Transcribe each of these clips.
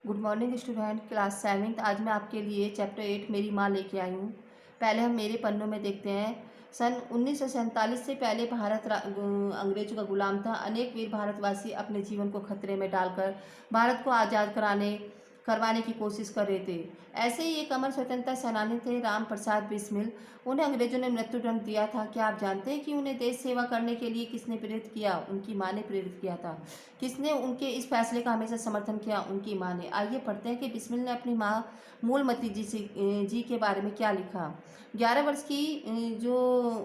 Good morning student, class seventh. आज मैं आपके लिए चैप्टर 8 मेरी माँ लेके आई हूँ। पहले हम मेरे पन्नों में देखते हैं। सन 1947 से पहले भारत अंग्रेजों का गुलाम था। अनेक वीर भारतवासी अपने जीवन को खतरे में डालकर भारत को आज़ाद करवाने की कोशिश कर रहे थे। ऐसे ही एक अमर स्वतंत्रता सेनानी थे राम प्रसाद बिस्मिल। उन्हें अंग्रेजों ने मृत्युदंड दिया था। क्या आप जानते हैं कि उन्हें देश सेवा करने के लिए किसने प्रेरित किया? उनकी माँ ने प्रेरित किया था। किसने उनके इस फैसले का हमेशा समर्थन किया? उनकी माँ ने। आइए पढ़ते हैं कि बिस्मिल ने अपनी माँ मूलमती जी के बारे में क्या लिखा। 11 वर्ष की जो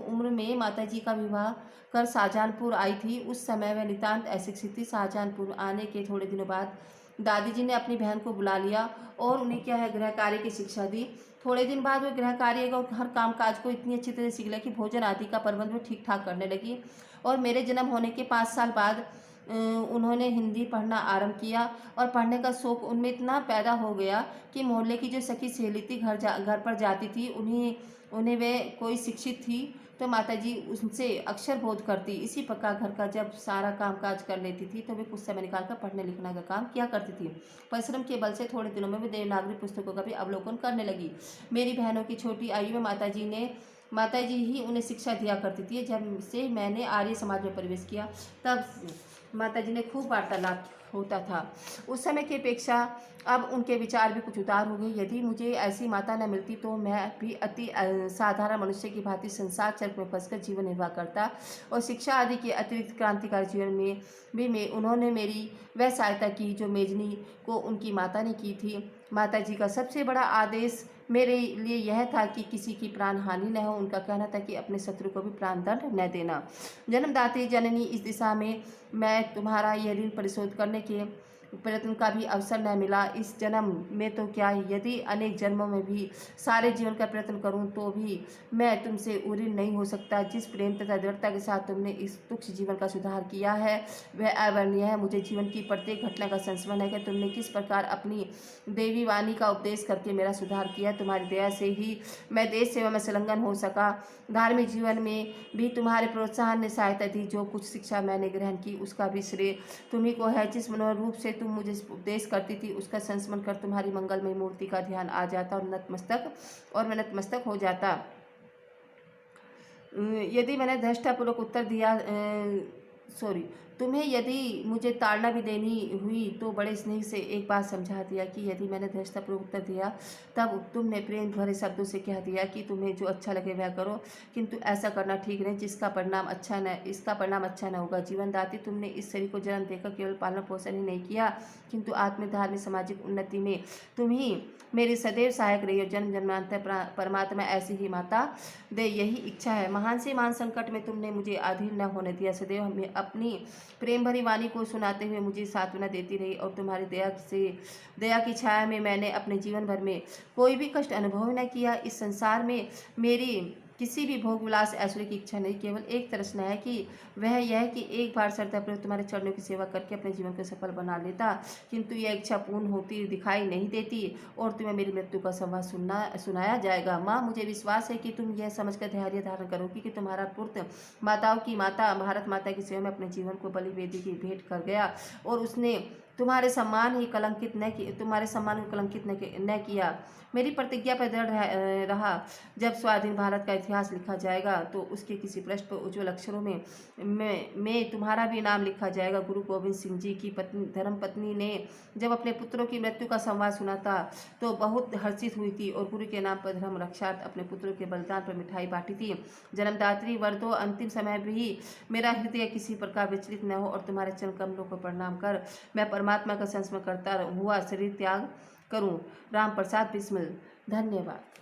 उम्र में माता जी का विवाह कर शाहजहांपुर आई थी। उस समय वह नितांत अशिक्षित थी। शाहजहांपुर आने के थोड़े दिनों बाद दादी जी ने अपनी बहन को बुला लिया और उन्हें क्या है, गृह कार्य की शिक्षा दी। थोड़े दिन बाद वह गृह कार्य और हर काम काज को इतनी अच्छी तरह सीख लिया कि भोजन आदि का प्रबंध वो ठीक ठाक करने लगी। और मेरे जन्म होने के 5 साल बाद उन्होंने हिंदी पढ़ना आरंभ किया और पढ़ने का शौक़ उनमें इतना पैदा हो गया कि मोहल्ले की जो सखी सहेली थी घर पर जाती थी, उन्हें वे कोई शिक्षित थी तो माताजी उनसे अक्षर बोध करती। इसी प्रकार घर का जब सारा काम काज कर लेती थी तो वे कुछ समय निकालकर पढ़ने लिखने का काम किया करती थी। परिश्रम के बल से थोड़े दिनों में वे देवनागरी पुस्तकों का भी अवलोकन करने लगी। मेरी बहनों की छोटी आयु में माताजी ही उन्हें शिक्षा दिया करती थी। जब से मैंने आर्य समाज में प्रवेश किया तब माताजी ने खूब वार्तालाप होता था। उस समय की अपेक्षा अब उनके विचार भी कुछ उतार हो गए। यदि मुझे ऐसी माता न मिलती तो मैं भी अति साधारण मनुष्य की भांति संसार चक्र में फंसकर जीवन निर्वाह करता। और शिक्षा आदि के अतिरिक्त क्रांतिकारी जीवन में भी उन्होंने मेरी वह सहायता की जो मेजनी को उनकी माता ने की थी। माता जी का सबसे बड़ा आदेश मेरे लिए यह था कि किसी की प्राण हानि न हो। उनका कहना था कि अपने शत्रु को भी प्राण दंड न देना। जन्मदात्री जननी, इस दिशा में मैं तुम्हारा यह ऋण परिशोध करने के प्रयत्न का भी अवसर न मिला। इस जन्म में तो क्या, यदि अनेक जन्मों में भी सारे जीवन का प्रयत्न करूं तो भी मैं तुमसे ऋणी नहीं हो सकता। जिस प्रेम तथा दृढ़ता के साथ तुमने इस तुच्छ जीवन का सुधार किया है वह अवर्णनीय है। मुझे जीवन की प्रत्येक घटना का संस्मरण है कि तुमने किस प्रकार अपनी देवी वाणी का उपदेश करके मेरा सुधार किया। तुम्हारी दया से ही मैं देश सेवा में संलग्न हो सका। धार्मिक जीवन में भी तुम्हारे प्रोत्साहन ने सहायता दी। जो कुछ शिक्षा मैंने ग्रहण की उसका भी श्रेय तुम्ही को है। जिस मनोहर रूप से तुम मुझे उपदेश करती थी उसका संस्मरण कर तुम्हारी मंगलमय मूर्ति का ध्यान आ जाता और मैं नतमस्तक हो जाता। यदि मैंने धृष्टापूर्वक उत्तर दिया तुम्हें यदि मुझे ताड़ना भी देनी हुई तो बड़े स्नेह से एक बात समझा दिया कि यदि मैंने धृष्टापूर्वक उत्तर दिया तब तुमने प्रेम भरे शब्दों से कह दिया कि तुम्हें जो अच्छा लगे वह करो, किंतु ऐसा करना ठीक नहीं इसका परिणाम अच्छा न होगा। जीवनदात्री, तुमने इस शरीर को जन्म देकर केवल पालन पोषण ही नहीं किया किंतु आत्मिक धार्मिक सामाजिक उन्नति में तुम ही मेरी सदैव सहायक रही हो। जन्म जन्मांतर परमात्मा ऐसी ही माता दे, यही इच्छा है। महान से महान संकट में तुमने मुझे अधीर न होने दिया। सदैव हमें अपनी प्रेम भरी वाणी को सुनाते हुए मुझे सांत्वना देती रही और तुम्हारी दया की छाया में मैंने अपने जीवन भर में कोई भी कष्ट अनुभव न किया। इस संसार में मेरी किसी भी भोग विलास ऐश्वर्य की इच्छा नहीं, केवल एक तृष्णा है कि वह यह कि एक बार श्रद्धापूर्वक तुम्हारे चरणों की सेवा करके अपने जीवन को सफल बना लेता, किंतु यह इच्छा पूर्ण होती दिखाई नहीं देती और तुम्हें मेरी मृत्यु का संवाद सुनाया जाएगा। माँ, मुझे विश्वास है कि तुम यह समझकर धैर्य धारण करोगी कि तुम्हारा पुत्र माताओं की माता भारत माता की सेवा में अपने जीवन को बलि वेदी की भेंट कर गया और उसने तुम्हारे सम्मान को कलंकित न किया। मेरी प्रतिज्ञा पर दृढ़ रहा। जब स्वाधीन भारत का इतिहास लिखा जाएगा तो उसके किसी पृष्ठ पर उज्ज्वल अक्षरों में तुम्हारा भी नाम लिखा जाएगा। गुरु गोविंद सिंह जी की धर्मपत्नी ने जब अपने पुत्रों की मृत्यु का संवाद सुना था तो बहुत हर्षित हुई थी और गुरु के नाम पर धर्म रक्षार्थ अपने पुत्रों के बलिदान पर मिठाई बांटी थी। जन्मदात्री वर दो, अंतिम समय भी मेरा हृदय किसी प्रकार विचलित न हो और तुम्हारे चरण कमलों को प्रणाम कर मैं परमात्मा का संस्मरण करता हुआ शरीर त्याग करूं। राम प्रसाद बिस्मिल। धन्यवाद।